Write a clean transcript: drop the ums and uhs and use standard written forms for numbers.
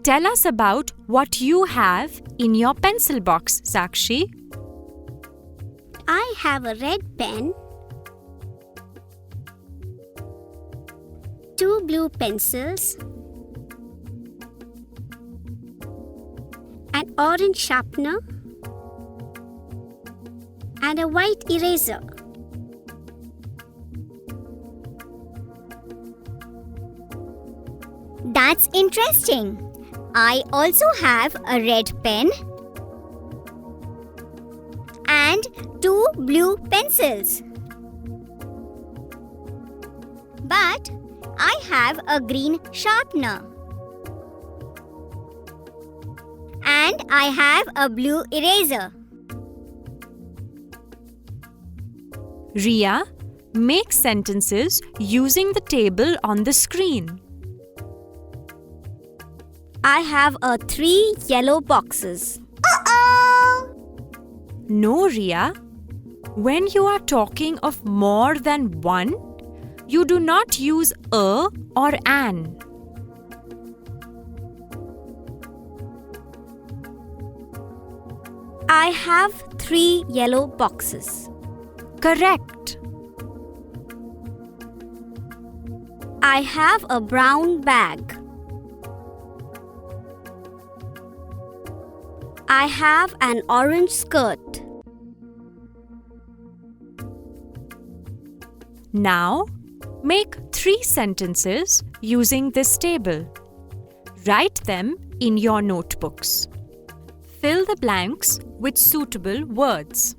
Tell us about what you have in your pencil box, Sakshi. I have a red pen, 2 blue pencils, an orange sharpener, and a white eraser. That's interesting. I also have a red pen and 2 blue pencils. But I have a green sharpener. And I have a blue eraser. Ria, make sentences using the table on the screen. I have 3 yellow boxes. No, Ria. When you are talking of more than one, you do not use a or an. I have 3 yellow boxes. Correct. I have a brown bag. I have an orange skirt. Now, make 3 sentences using this table. Write them in your notebooks. Fill the blanks with suitable words.